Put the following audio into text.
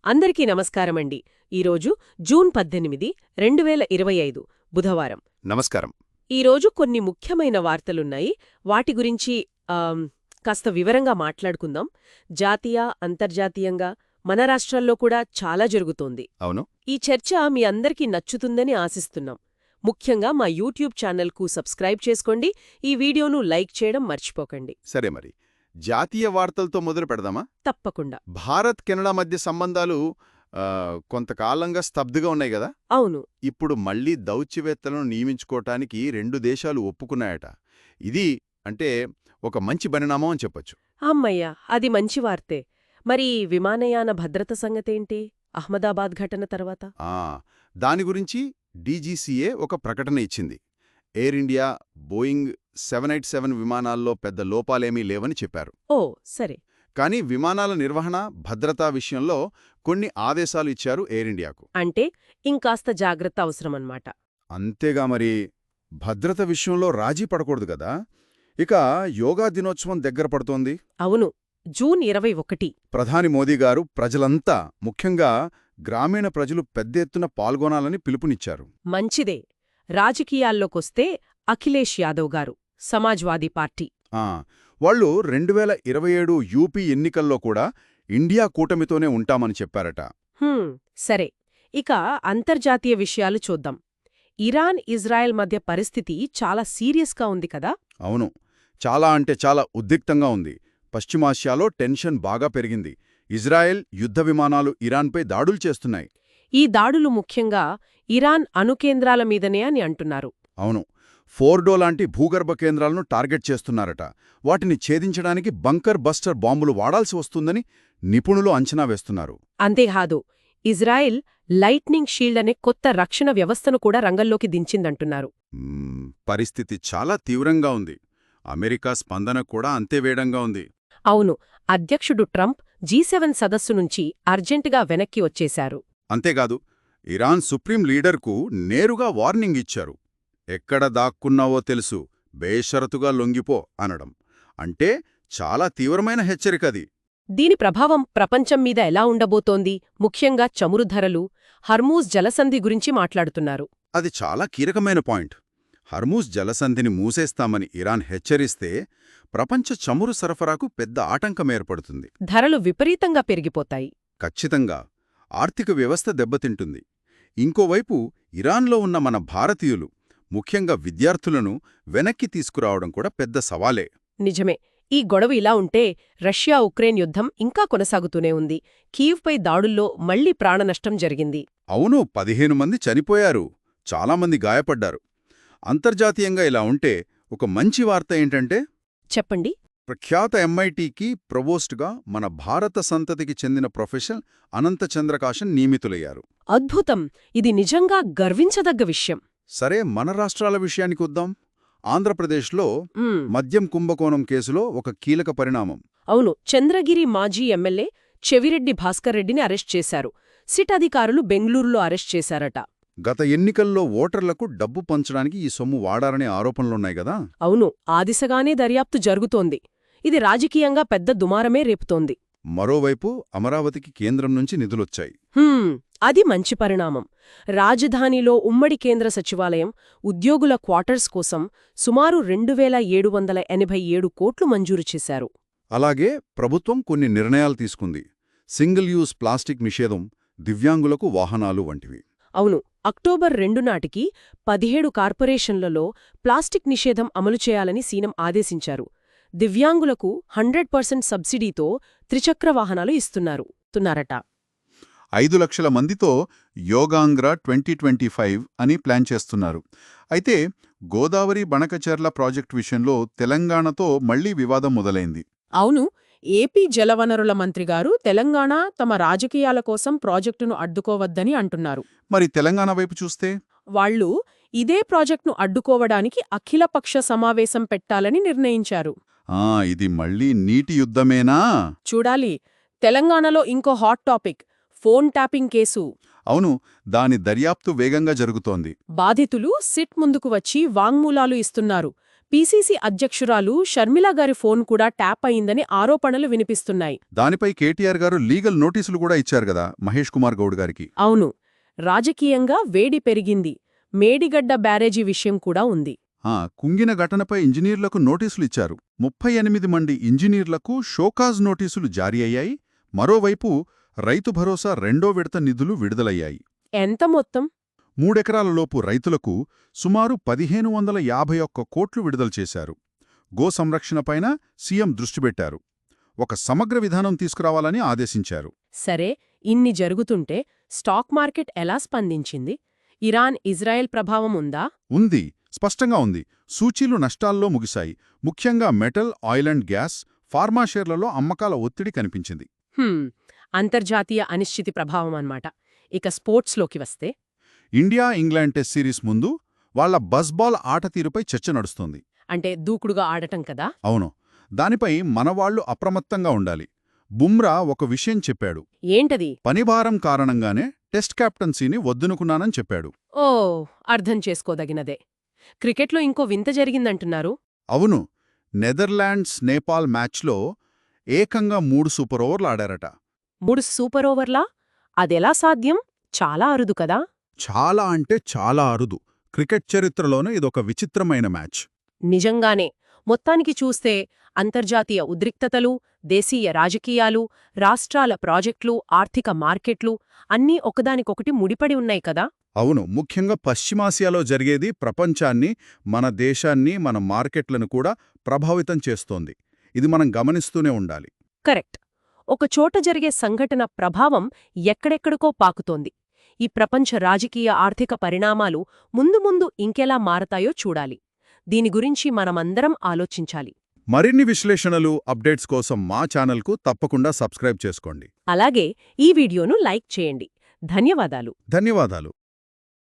అందరికీ నమస్కారమండి. ఈరోజు జూన్ 18, 2025 బుధవారం. నమస్కారం. ఈరోజు కొన్ని ముఖ్యమైన వార్తలున్నాయి. వాటి గురించి కాస్త వివరంగా మాట్లాడుకుందాం. జాతీయ, అంతర్జాతీయంగా మన రాష్ట్రాల్లో కూడా చాలా జరుగుతోంది. అవును. ఈ చర్చ మీ అందరికీ నచ్చుతుందని ఆశిస్తున్నాం. ముఖ్యంగా మా యూట్యూబ్ ఛానల్కు సబ్స్క్రైబ్ చేసుకోండి. ఈ వీడియోను లైక్ చేయడం మర్చిపోకండి. సరే మరి. జాతీయ వార్తలతో మొదలు పెడదామా? తప్పకుండా. భారత్ కెనడా మధ్య సంబంధాలు కొంతకాలంగా స్తబ్దుగా ఉన్నాయి గదా? అవును. ఇప్పుడు మళ్లీ దౌత్యవేత్తలను నియమించుకోవటానికి రెండు దేశాలు ఒప్పుకున్నాయట. ఇది అంటే ఒక మంచి పరిణామం అని చెప్పొచ్చు. అమ్మయ్య, అది మంచి వార్తే. మరి విమానయాన భద్రత సంగతేంటి అహ్మదాబాద్ ఘటన తర్వాత? దాని గురించి డీజీసీఏ ఒక ప్రకటన ఇచ్చింది. ఎయిర్ ఇండియా, బోయింగ్ 787 విమానాల్లో పెద్ద లోపాలేమీ లేవని చెప్పారు. ఓ సరే. కానీ విమానాల నిర్వహణ, భద్రతా విషయంలో కొన్ని ఆదేశాలు ఇచ్చారు ఎయిర్ ఇండియాకు. అంటే ఇంకాస్త జాగ్రత్త అవసరమన్నమాట. అంతేగా మరి. భద్రత విషయంలో రాజీ పడకూడదు గదా. ఇక యోగా దినోత్సవం దగ్గర పడుతోంది. అవును, జూన్ 21. ప్రధాని మోదీ గారు ప్రజలంతా, ముఖ్యంగా గ్రామీణ ప్రజలు పెద్ద ఎత్తున పాల్గొనాలని పిలుపునిచ్చారు. మంచిదే. రాజకీయాల్లోకొస్తే అఖిలేష్ యాదవ్ గారు, సమాజ్వాదీ పార్టీ. వాళ్ళు 2027 యూపీ ఎన్నికల్లో కూడా ఇండియా కూటమితోనే ఉంటామని చెప్పారట. సరే. ఇక అంతర్జాతీయ విషయాలు చూద్దాం. ఇరాన్, ఇజ్రాయెల్ మధ్య పరిస్థితి చాలా సీరియస్గా ఉంది కదా? అవును, చాలా అంటే చాలా ఉద్రిక్తంగా ఉంది. పశ్చిమాసియాలో టెన్షన్ బాగా పెరిగింది. ఇజ్రాయెల్ యుద్ధ విమానాలు ఇరాన్పై దాడులు చేస్తున్నాయి. ఈ దాడులు ముఖ్యంగా ఇరాన్ అణుకేంద్రాల మీదనే అని అంటున్నారు. అవును, ఫోర్డో లాంటి భూగర్భ కేంద్రాలను టార్గెట్ చేస్తున్నారట. వాటిని ఛేదించడానికి బంకర్ బస్టర్ బాంబులు వాడాల్సి వస్తుందని నిపుణులు అంచనా వేస్తున్నారు. అంతేకాదు, ఇజ్రాయెల్ లైట్నింగ్ షీల్డ్ అనే కొత్త రక్షణ వ్యవస్థను కూడా రంగంలోకి దించిందంటున్నారు. పరిస్థితి చాలా తీవ్రంగా ఉంది. అమెరికా స్పందన కూడా అంతే వేడంగా ఉంది. అవును, అధ్యక్షుడు ట్రంప్ G7 సదస్సు నుంచి అర్జెంటుగా వెనక్కి వచ్చేశారు. అంతేకాదు, ఇరాన్ సుప్రీం లీడర్కు నేరుగా వార్నింగ్ ఇచ్చారు. ఎక్కడ దాక్కున్నావో తెలుసు, బేషరతుగా లొంగిపో అనడం. అంటే చాలా తీవ్రమైన హెచ్చరికది. దీని ప్రభావం ప్రపంచం మీద ఎలా ఉండబోతోంది? ముఖ్యంగా చమురు ధరలు, హర్మూజ్ జలసంధి గురించి మాట్లాడుతున్నారు. అది చాలా కీలకమైన పాయింట్. హర్మూజ్ జలసంధిని మూసేస్తామని ఇరాన్ హెచ్చరిస్తే ప్రపంచ చమురు సరఫరాకు పెద్ద ఆటంకమేర్పడుతుంది. ధరలు విపరీతంగా పెరిగిపోతాయి. ఖచ్చితంగా. ఆర్థిక వ్యవస్థ దెబ్బతింటుంది. ఇంకోవైపు ఇరాన్లో ఉన్న మన భారతీయులు, ముఖ్యంగా విద్యార్థులను వెనక్కి తీసుకురావడం కూడా పెద్ద సవాలే. నిజమే. ఈ గొడవ ఇలా ఉంటే రష్యా ఉక్రెయిన్ యుద్ధం ఇంకా కొనసాగుతూనే ఉంది. కీవ్పై దాడుల్లో మళ్లీ ప్రాణనష్టం జరిగింది. అవును, 15 మంది చనిపోయారు, చాలామంది గాయపడ్డారు. అంతర్జాతీయంగా ఇలా ఉంటే ఒక మంచి వార్త ఏంటంటే, చెప్పండి. ప్రఖ్యాత MITకి ప్రొవోస్ట్గా మన భారత సంతతికి చెందిన ప్రొఫెసర్ అనంత చంద్రకాశన్ నియమితులయ్యారు. అద్భుతం! ఇది నిజంగా గర్వించదగ్గ విషయం. సరే, మన రాష్ట్రాల విషయానికి వద్దాం. ఆంధ్రప్రదేశ్లో మద్యం కుంభకోణం కేసులో ఒక కీలక పరిణామం. అవును, చంద్రగిరి మాజీ ఎమ్మెల్యే చెవిరెడ్డి భాస్కర్ రెడ్డిని అరెస్ట్ చేశారు. సిట్ అధికారులు బెంగళూరులో అరెస్ట్ చేశారట. గత ఎన్నికల్లో ఓటర్లకు డబ్బు పంచడానికి ఈ సొమ్ము వాడారనే ఆరోపణలున్నాయి గదా? అవును, ఆ దిశగానే దర్యాప్తు జరుగుతోంది. ఇది రాజకీయంగా పెద్ద దుమారమే రేపుతోంది. మరోవైపు అమరావతికి కేంద్రం నుంచి నిధులొచ్చాయి. అది మంచి పరిణామం. రాజధానిలో ఉమ్మడి కేంద్ర సచివాలయం, ఉద్యోగుల క్వార్టర్స్ కోసం సుమారు 2787 కోట్లు మంజూరు చేశారు. అలాగే ప్రభుత్వం కొన్ని నిర్ణయాలు తీసుకుంది. సింగిల్ యూజ్ ప్లాస్టిక్ నిషేధం, దివ్యాంగులకు వాహనాలు వంటివి. అవును, అక్టోబర్ 2 నాటికి 17 కార్పొరేషన్లలో ప్లాస్టిక్ నిషేధం అమలు చేయాలని సీఎం ఆదేశించారు. దివ్యాంగులకు 100% సబ్సిడీతో త్రిచక్ర వాహనాలు ఇస్తున్నారట. 5 లక్షల మందితో యోగాంధ్ర 2025 అని ప్లాన్ చేస్తున్నారు. అయితే గోదావరి బణకచెర్ల ప్రాజెక్టు విషయంలో తెలంగాణతో మళ్లీ వివాదం మొదలైంది. అవును, ఏపీ జలవనరుల మంత్రిగారు తెలంగాణ తమ రాజకీయాల కోసం ప్రాజెక్టును అడ్డుకోవద్దని అంటున్నారు. మరి తెలంగాణ వైపు చూస్తే వాళ్లు ఇదే ప్రాజెక్టును అడ్డుకోవడానికి అఖిలపక్ష సమావేశం పెట్టాలని నిర్ణయించారు. ఇది మళ్లీ నీటి యుద్ధమేనా? చూడాలి. తెలంగాణలో ఇంకో hot topic phone tapping case. అవును, దాని దర్యాప్తు వేగంగా జరుగుతోంది. బాధితులు సిట్ ముందుకు వచ్చి వాంగ్మూలాలు ఇస్తున్నారు. పీసీసీ అధ్యక్షురాలు షర్మిల గారి ఫోన్ కూడా ట్యాప్ అయిందని ఆరోపణలు వినిపిస్తున్నాయి. దానిపై కేటీఆర్ గారు లీగల్ నోటీసులు కూడా ఇచ్చారు గదా మహేష్ కుమార్ గౌడ్ గారికి. అవును, రాజకీయంగా వేడి పెరిగింది. మేడిగడ్డ బ్యారేజీ విషయం కూడా ఉంది. కుంగిన ఘటనపై ఇంజనీర్లకు నోటీసులు ఇచ్చారు. 38 మంది ఇంజనీర్లకు షోకాజ్ నోటీసులు జారీ అయ్యాయి. మరోవైపు రైతు భరోసా రెండో విడత నిధులు విడుదలయ్యాయి. ఎంత మొత్తం? 3 ఎకరాలలోపు రైతులకు సుమారు 1551 కోట్లు విడుదల చేశారు. గో సంరక్షణపైన సీఎం దృష్టిపెట్టారు. ఒక సమగ్ర విధానం తీసుకురావాలని ఆదేశించారు. సరే, ఇన్ని జరుగుతుంటే స్టాక్ మార్కెట్ ఎలా స్పందించింది? ఇరాన్, ఇజ్రాయెల్ ప్రభావం ఉందా? ఉంది, స్పష్టంగా ఉంది. సూచీలు నష్టాల్లో ముగిశాయి. ముఖ్యంగా metal, oil and gas, pharma షేర్లలో అమ్మకాల ఒత్తిడి కనిపించింది. అంతర్జాతీయ అనిశ్చితి ప్రభావం అన్నమాట. ఇక స్పోర్ట్స్లోకి వస్తే, ఇండియా ఇంగ్లాండ్ టెస్ట్ సిరీస్ ముందు వాళ్ల బస్బాల్ ఆట తీరుపై చర్చ నడుస్తోంది. అంటే దూకుడుగా ఆడటం కదా? అవును, దానిపై మనవాళ్లు అప్రమత్తంగా ఉండాలి. బుమ్రా ఒక విషయం చెప్పాడు. ఏంటది? పనిభారం కారణంగానే టెస్ట్ కెప్టెన్సీని వద్దునుకున్నానని చెప్పాడు. ఓ, అర్థం చేసుకోదగినదే. క్రికెట్లో ఇంకో వింత జరిగిందంటున్నారు. అవును, నెదర్లాండ్స్ నేపాల్ మ్యాచ్లో ఏకంగా 3 సూపర్ ఓవర్లు ఆడారట. 3 సూపర్ ఓవర్లా? అదెలా సాధ్యం? చాలా అరుదు కదా? చాలా అంటే చాలా అరుదు. క్రికెట్ చరిత్రలోనే ఇదొక విచిత్రమైన మ్యాచ్. నిజంగానే. మొత్తానికి చూస్తే అంతర్జాతీయ ఉద్రిక్తతలు, దేశీయ రాజకీయాలు, రాష్ట్రాల ప్రాజెక్టులు, ఆర్థిక మార్కెట్లు అన్నీ ఒకదానికొకటి ముడిపడి ఉన్నాయి కదా? అవును, ముఖ్యంగా పశ్చిమాసియాలో జరిగేది ప్రపంచాన్ని, మన దేశాన్ని, మన మార్కెట్లను కూడా ప్రభావితం చేస్తోంది. ఇది మనం గమనిస్తూనే ఉండాలి. కరెక్ట్. ఒక చోట జరిగే సంఘటన ప్రభావం ఎక్కడెక్కడికో పాకుతోంది. ఈ ప్రపంచ రాజకీయ ఆర్థిక పరిణామాలు ముందు ముందు ఇంకెలా మారతాయో చూడాలి. దీని గురించి మనమందరం ఆలోచించాలి. మరిన్ని విశ్లేషణలు, అప్డేట్స్ కోసం మా ఛానల్కు తప్పకుండా సబ్స్క్రైబ్ చేసుకోండి. అలాగే ఈ వీడియోను లైక్ చేయండి. ధన్యవాదాలు. ధన్యవాదాలు.